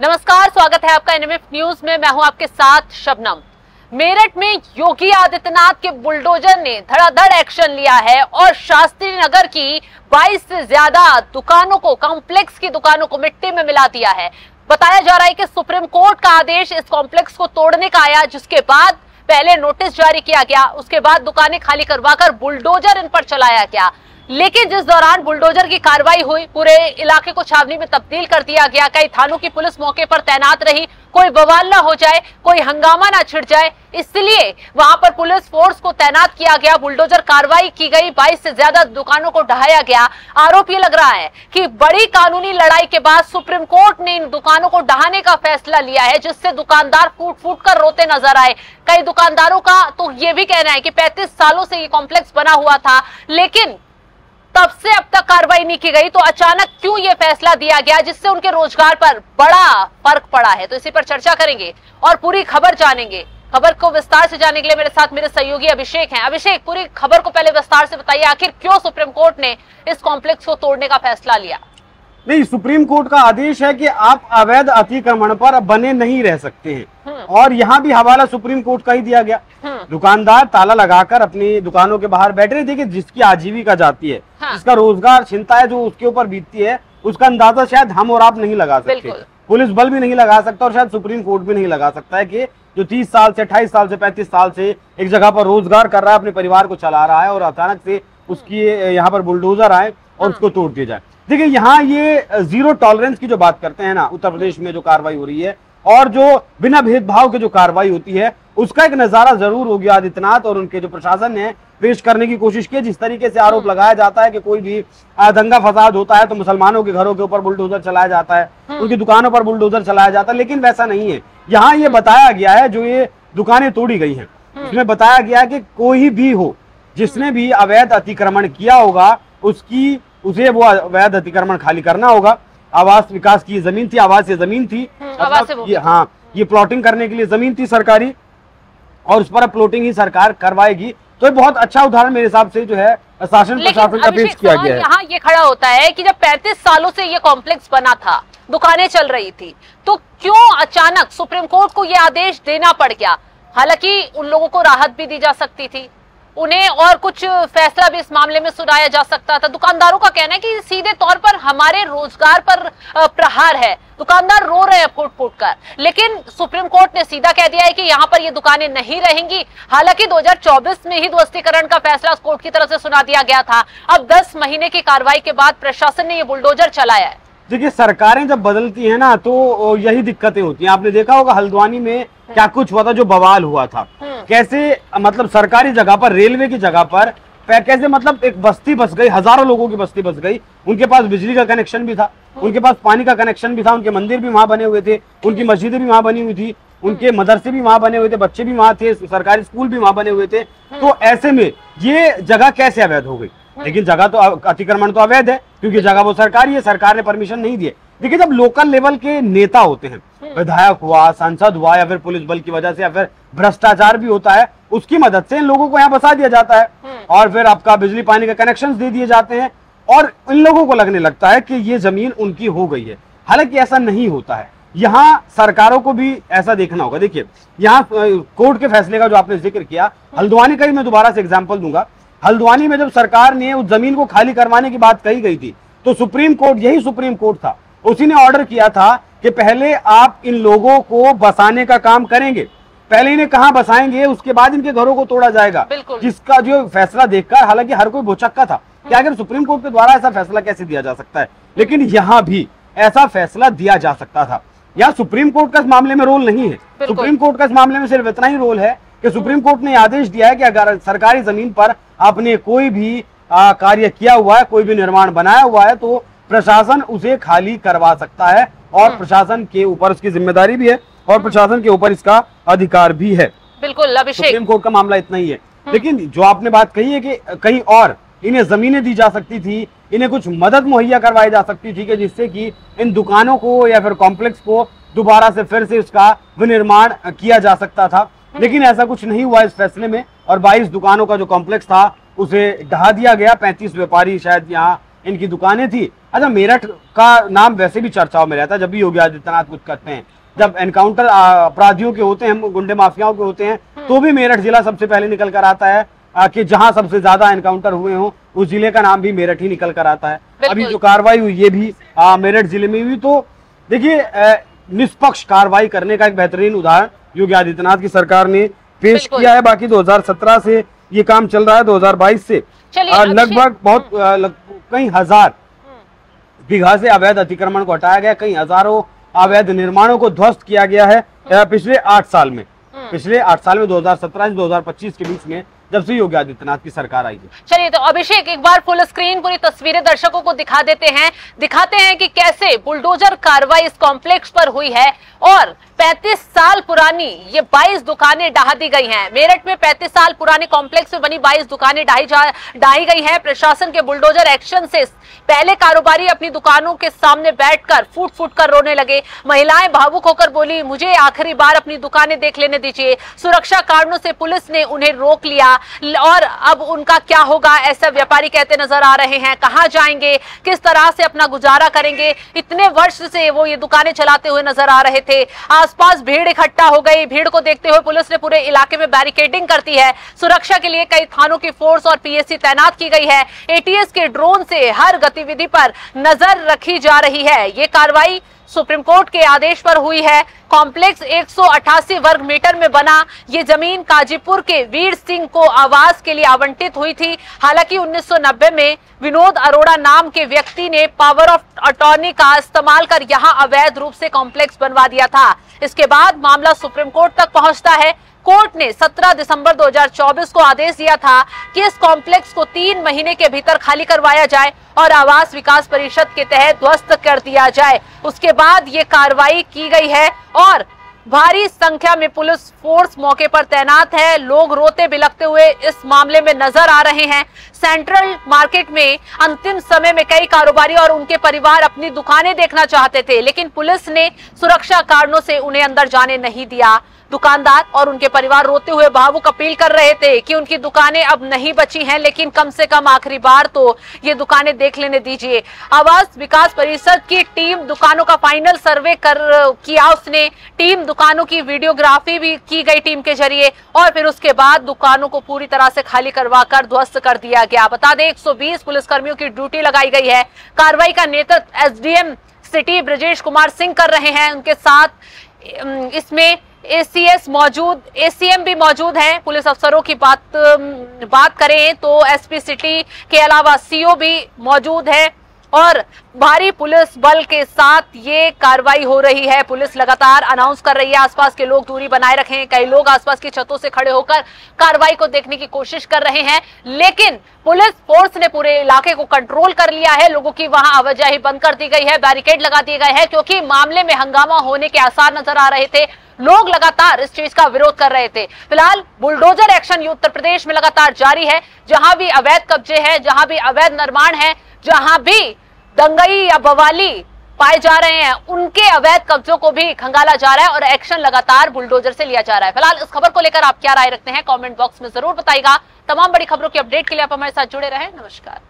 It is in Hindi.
नमस्कार, स्वागत है आपका एनएमएफ न्यूज में। मैं हूं आपके साथ शबनम। मेरठ में योगी आदित्यनाथ के बुलडोजर ने धड़ाधड़ एक्शन लिया है और शास्त्री नगर की 22 से ज्यादा दुकानों को, कॉम्प्लेक्स की दुकानों को मिट्टी में मिला दिया है। बताया जा रहा है कि सुप्रीम कोर्ट का आदेश इस कॉम्प्लेक्स को तोड़ने का आया, जिसके बाद पहले नोटिस जारी किया गया, उसके बाद दुकानें खाली करवाकर बुलडोजर इन पर चलाया गया। लेकिन जिस दौरान बुलडोजर की कार्रवाई हुई, पूरे इलाके को छावनी में तब्दील कर दिया गया। कई थानों की पुलिस मौके पर तैनात रही, कोई बवाल ना हो जाए, कोई हंगामा ना छिड़ जाए, इसलिए वहां पर पुलिस फोर्स को तैनात किया गया। बुलडोजर कार्रवाई की गई, 22 से ज्यादा दुकानों को ढहाया गया। आरोप ये लग रहा है कि बड़ी कानूनी लड़ाई के बाद सुप्रीम कोर्ट ने इन दुकानों को ढहाने का फैसला लिया है, जिससे दुकानदार फूट फूट कर रोते नजर आए। कई दुकानदारों का तो ये भी कहना है कि 35 सालों से ये कॉम्प्लेक्स बना हुआ था, लेकिन तब से अब तक कार्रवाई नहीं की गई, तो अचानक क्यों ये फैसला दिया गया, जिससे उनके रोजगार पर बड़ा फर्क पड़ा है। तो इसी पर चर्चा करेंगे और पूरी खबर जानेंगे। खबर को विस्तार से जानने के लिए मेरे साथ मेरे सहयोगी अभिषेक हैं। अभिषेक, पूरी खबर को पहले विस्तार से बताइए, आखिर क्यों सुप्रीम कोर्ट ने इस कॉम्प्लेक्स को तोड़ने का फैसला लिया? नहीं, सुप्रीम कोर्ट का आदेश है कि आप अवैध अतिक्रमण पर बने नहीं रह सकते हैं, और यहाँ भी हवाला सुप्रीम कोर्ट का ही दिया गया। दुकानदार ताला लगाकर अपनी दुकानों के बाहर बैठे रहे। देखिए, जिसकी आजीविका जाती है, जिसका रोजगार चिंता है, जो उसके ऊपर बीतती है, उसका अंदाजा शायद हम और आप नहीं लगा सकते, पुलिस बल भी नहीं लगा सकता, और शायद सुप्रीम कोर्ट भी नहीं लगा सकता है कि जो 30 साल से, 28 साल से, 35 साल से एक जगह पर रोजगार कर रहा है, अपने परिवार को चला रहा है, और अचानक से उसकी यहाँ पर बुलडोजर आए और उसको तोड़ दिया जाए। देखिए, यहाँ ये जीरो टॉलरेंस की जो बात करते हैं ना, उत्तर प्रदेश में जो कार्रवाई हो रही है और जो बिना भेदभाव के जो कार्रवाई होती है, उसका एक नजारा जरूर योगी आदित्यनाथ और उनके जो प्रशासन ने पेश करने की कोशिश की। जिस तरीके से आरोप लगाया जाता है कि कोई भी दंगा फसाद होता है तो मुसलमानों के घरों के ऊपर बुलडोजर चलाया जाता है, उनकी दुकानों पर बुलडोजर चलाया जाता है, लेकिन वैसा नहीं है। यहाँ ये बताया गया है, जो ये दुकानें तोड़ी गई हैं, उसमें बताया गया कि कोई भी हो जिसने भी अवैध अतिक्रमण किया होगा, उसे वो अवैध अतिक्रमण खाली करना होगा। आवास विकास की जमीन थी, आवासीय जमीन थी, ये प्लॉटिंग करने के लिए जमीन थी सरकारी, और उस पर प्लॉटिंग ही सरकार करवाएगी। तो ये बहुत अच्छा उदाहरण मेरे हिसाब से जो है शासन प्रशासन का पेश किया गया है। यहाँ ये खड़ा होता है कि जब 35 सालों से ये कॉम्प्लेक्स बना था, दुकानें चल रही थी, तो क्यों अचानक सुप्रीम कोर्ट को ये आदेश देना पड़ गया? हालांकि उन लोगों को राहत भी दी जा सकती थी, उन्हें और कुछ फैसला भी इस मामले में सुनाया जा सकता था। दुकानदारों का कहना है कि सीधे तौर पर हमारे रोजगार पर प्रहार है, दुकानदार रो रहे हैं फूट फूट कर, लेकिन सुप्रीम कोर्ट ने सीधा कह दिया है कि यहाँ पर ये दुकानें नहीं रहेंगी। हालांकि 2024 में ही ध्वस्तीकरण का फैसला कोर्ट की तरफ से सुना दिया गया था। अब 10 महीने की कार्रवाई के बाद प्रशासन ने ये बुलडोजर चलाया है। देखिए, सरकारें जब बदलती है ना, तो यही दिक्कतें होती हैं। आपने देखा होगा हल्द्वानी में क्या कुछ हुआ था, जो बवाल हुआ था, कैसे मतलब सरकारी जगह पर, रेलवे की जगह पर कैसे मतलब एक बस्ती बस गई, हजारों लोगों की बस्ती बस गई। उनके पास बिजली का कनेक्शन भी था, उनके पास पानी का कनेक्शन भी था, उनके मंदिर भी वहां बने हुए थे, उनकी मस्जिदें भी वहां बनी हुई थी, उनके मदरसे भी वहां बने हुए थे, बच्चे भी वहां थे, सरकारी स्कूल भी वहां बने हुए थे। तो ऐसे में ये जगह कैसे अवैध हो गई? लेकिन जगह तो, अतिक्रमण तो अवैध है, क्योंकि जगह वो सरकारी है, सरकार ने परमिशन नहीं दी है। देखिए, जब लोकल लेवल के नेता होते हैं, विधायक हुआ, सांसद हुआ, या फिर पुलिस बल की वजह से, या फिर भ्रष्टाचार भी होता है, उसकी मदद से इन लोगों को यहाँ बसा दिया जाता है, और फिर आपका बिजली पानी के कनेक्शंस दे दिए जाते हैं, और इन लोगों को लगने लगता है कि ये जमीन उनकी हो गई है। हालांकि ऐसा नहीं होता है। यहाँ सरकारों को भी ऐसा देखना होगा। देखिए, यहाँ कोर्ट के फैसले का जो आपने जिक्र किया, हल्द्वानी का ही मैं दोबारा से एग्जाम्पल दूंगा। हल्द्वानी में जब सरकार ने उस जमीन को खाली करवाने की बात कही गई थी, तो सुप्रीम कोर्ट, यही सुप्रीम कोर्ट था, उसी ने ऑर्डर किया था कि पहले आप इन लोगों को बसाने का काम करेंगे, पहले इन्हें कहां बसाएंगे, उसके बाद इनके घरों को तोड़ा जाएगा। जिसका जो फैसला देखकर हालांकि हर कोई भौचक्का था कि अगर सुप्रीम कोर्ट के द्वारा ऐसा फैसला कैसे दिया जा सकता है, लेकिन यहां भी ऐसा फैसला दिया जा सकता था। यहाँ सुप्रीम कोर्ट का इस मामले में रोल नहीं है। सुप्रीम कोर्ट का इस मामले में सिर्फ इतना ही रोल है कि सुप्रीम कोर्ट ने आदेश दिया है कि अगर सरकारी जमीन पर आपने कोई भी कार्य किया हुआ है, कोई भी निर्माण बनाया हुआ है, तो प्रशासन उसे खाली करवा सकता है, और प्रशासन के ऊपर उसकी जिम्मेदारी भी है, और प्रशासन के ऊपर इसका अधिकार भी है। बिल्कुल अभिषेक, सुप्रीम कोर्ट का मामला इतना ही है। लेकिन जो आपने बात कही है कि कहीं और इन्हें जमीनें दी जा सकती थी, इन्हें कुछ मदद मुहैया करवाई जा सकती थी, कि जिससे कि इन दुकानों को या फिर कॉम्प्लेक्स को दोबारा से फिर से उसका विनिर्माण किया जा सकता था, लेकिन ऐसा कुछ नहीं हुआ इस फैसले में, और 22 दुकानों का जो कॉम्प्लेक्स था उसे ढहा दिया गया। 35 व्यापारी शायद यहाँ इनकी दुकानें थी। अच्छा, मेरठ का नाम वैसे भी चर्चाओं में रहता है जब भी योगी आदित्यनाथ कुछ करते हैं। जब एनकाउंटर अपराधियों के होते हैं, गुंडे माफियाओं के होते हैं, तो भी मेरठ जिला सबसे पहले निकल कर आता है कि जहां सबसे ज्यादा एनकाउंटर हुए हों उस जिले का नाम भी मेरठ ही निकल कर आता है। अभी जो कार्रवाई हुई ये भी मेरठ जिले में हुई। तो देखिए, निष्पक्ष कार्रवाई करने का एक बेहतरीन उदाहरण योगी आदित्यनाथ की सरकार ने पेश किया है। बाकी 2017 से ये काम चल रहा है, 2022 से लगभग बहुत कई हजार बीघा से अवैध अतिक्रमण को हटाया गया, कई हजारों अवैध निर्माणों को ध्वस्त किया गया है पिछले 8 साल में। पिछले 8 साल में 2017 से 2025 के बीच में, जब से योगी आदित्यनाथ की सरकार आई है। चलिए, तो अभिषेक एक बार फुल स्क्रीन पूरी तस्वीरें दर्शकों को दिखाते हैं कि कैसे बुलडोजर कार्रवाई इस कॉम्प्लेक्स पर हुई है और 35 साल पुरानी ये 22 दुकानें ढहा दी गई हैं। मेरठ में 35 साल पुराने कॉम्प्लेक्स में बनी 22 दुकानें ढाई गई हैं। प्रशासन के बुलडोजर एक्शन से पहले कारोबारी अपनी दुकानों के सामने बैठकर फूट फूट कर रोने लगे। महिलाएं भावुक होकर बोली, मुझे आखिरी बार अपनी दुकानें देख लेने दीजिए। सुरक्षा कारणों से पुलिस ने उन्हें रोक लिया और अब उनका क्या होगा, ऐसा व्यापारी कहते नजर आ रहे हैं। कहां जाएंगे, किस तरह से अपना गुजारा करेंगे? इतने वर्ष से वो ये दुकानें चलाते हुए नजर आ रहे थे। आसपास भीड़ इकट्ठा हो गई। भीड़ को देखते हुए पुलिस ने पूरे इलाके में बैरिकेडिंग कर दी है। सुरक्षा के लिए कई थानों की फोर्स और पीएससी तैनात की गई है। एटीएस के ड्रोन से हर गतिविधि पर नजर रखी जा रही है। ये कार्रवाई सुप्रीम कोर्ट के आदेश पर हुई है। कॉम्प्लेक्स 188 वर्ग मीटर में बना ये जमीन काजीपुर के वीर सिंह को आवास के लिए आवंटित हुई थी। हालांकि 1990 में विनोद अरोड़ा नाम के व्यक्ति ने पावर ऑफ अटॉर्नी का इस्तेमाल कर यहां अवैध रूप से कॉम्प्लेक्स बनवा दिया था। इसके बाद मामला सुप्रीम कोर्ट तक पहुंचता है। कोर्ट ने 17 दिसंबर 2024 को आदेश दिया था कि इस कॉम्प्लेक्स को 3 महीने के भीतर खाली करवाया जाए और आवास विकास परिषद के तहत ध्वस्त कर दिया जाए। उसके बाद ये कार्रवाई की गई है और भारी संख्या में पुलिस फोर्स मौके पर तैनात है। लोग रोते बिलखते हुए इस मामले में नजर आ रहे हैं। सेंट्रल मार्केट में अंतिम समय में कई कारोबारी और उनके परिवार अपनी दुकानें देखना चाहते थे, लेकिन पुलिस ने सुरक्षा कारणों से उन्हें अंदर जाने नहीं दिया। दुकानदार और उनके परिवार रोते हुए भावुक अपील कर रहे थे कि उनकी दुकानें अब नहीं बची हैं, लेकिन कम से कम आखिरी बार तो ये दुकानें देख लेने दीजिए। आवास विकास परिषद की टीम दुकानों का फाइनल सर्वे किया उसने। टीम दुकानों की वीडियोग्राफी भी की गई टीम के जरिए और फिर उसके बाद दुकानों को पूरी तरह से खाली करवाकर ध्वस्त कर दिया गया। बता दें 120 पुलिसकर्मियों की ड्यूटी लगाई गई है। कार्रवाई का नेतृत्व एसडीएम सिटी ब्रजेश कुमार सिंह कर रहे हैं। उनके साथ इसमें एसीएम भी मौजूद हैं। पुलिस अफसरों की बात करें तो एसपी सिटी के अलावा सीओ भी मौजूद है और भारी पुलिस बल के साथ ये कार्रवाई हो रही है। पुलिस लगातार अनाउंस कर रही है आसपास के लोग दूरी बनाए रखें। कई लोग आसपास की छतों से खड़े होकर कार्रवाई को देखने की कोशिश कर रहे हैं, लेकिन पुलिस फोर्स ने पूरे इलाके को कंट्रोल कर लिया है। लोगों की वहां आवाजाही बंद कर दी गई है, बैरिकेड लगा दिए गए हैं, क्योंकि मामले में हंगामा होने के आसार नजर आ रहे थे। लोग लगातार इस चीज का विरोध कर रहे थे। फिलहाल बुलडोजर एक्शन उत्तर प्रदेश में लगातार जारी है। जहां भी अवैध कब्जे हैं, जहां भी अवैध निर्माण है, जहां भी दंगई या बवाली पाए जा रहे हैं, उनके अवैध कब्जों को भी खंगाला जा रहा है और एक्शन लगातार बुलडोजर से लिया जा रहा है। फिलहाल इस खबर को लेकर आप क्या राय रखते हैं, कमेंट बॉक्स में जरूर बताइएगा। तमाम बड़ी खबरों की अपडेट के लिए आप हमारे साथ जुड़े रहें। नमस्कार।